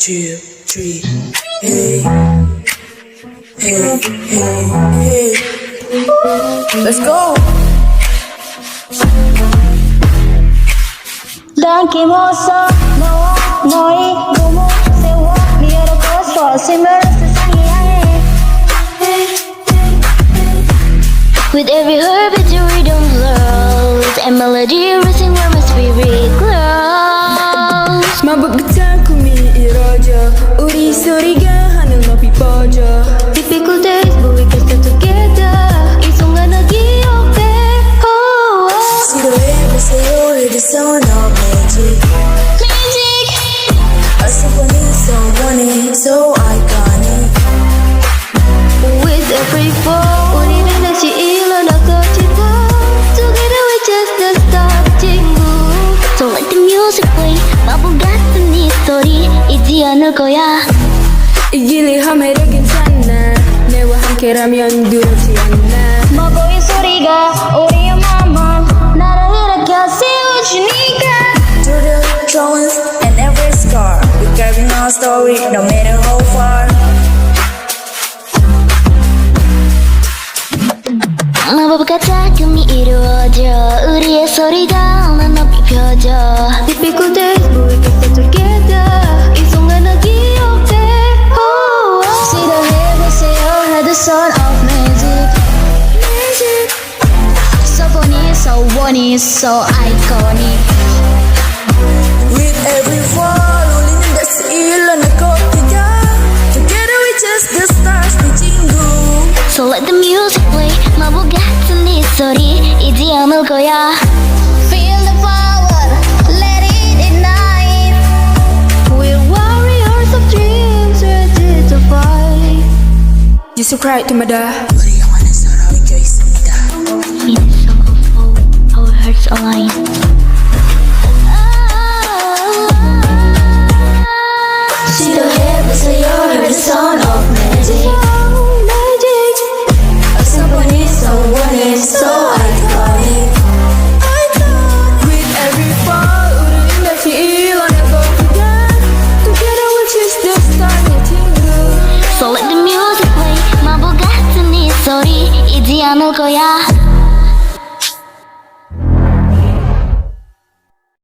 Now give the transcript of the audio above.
2, 3. Hey, hey, hey, hey. Let's go. 당김없어 너와 너의 몸을 세워 미어로 거스름을 세상에 향해 With every heartbeat your rhythm flows And melody racing where my spirit glows 마법 같은 꿈이 이루어져 우리 소리가 하늘 높이 퍼져 Difficult days but we can stay together 이 순간을 기억해 시도해보세요 Hear the sound of magic A symphony so funny, so iconic With every fall 우리는 다시 일어나 거치다 Together we just the start 친구 So let the music play 마법 같은 이 소리 잊지 않을 거야 이 길이 험해도 괜찮아 내와 함께라면 두렵지 않아 마법의 소리가 우리의 맘을 나를 일으켜 세워주니까 Through the thrones and every scar We carrying our story no matter how far 마법 같은 꿈이 이루어져 우리의 소리가 난 높이 펴져 Difficult days but we can stay together 이 순간을 기억해 시도해보세요 Hear the sound of magic So funny, so funny, so iconic With every fall 우리는 다시 일어날 거야 Together we just the stars 내 친구 So let the music play 마법 같은 이 소리 잊지 않을 거야 Feel the power, let it ignite We're warriors of dreams, ready to fight You subscribe to 𝗏𝗏 우리 영원한 서로 껴있습니다 In the song of hope, our hearts align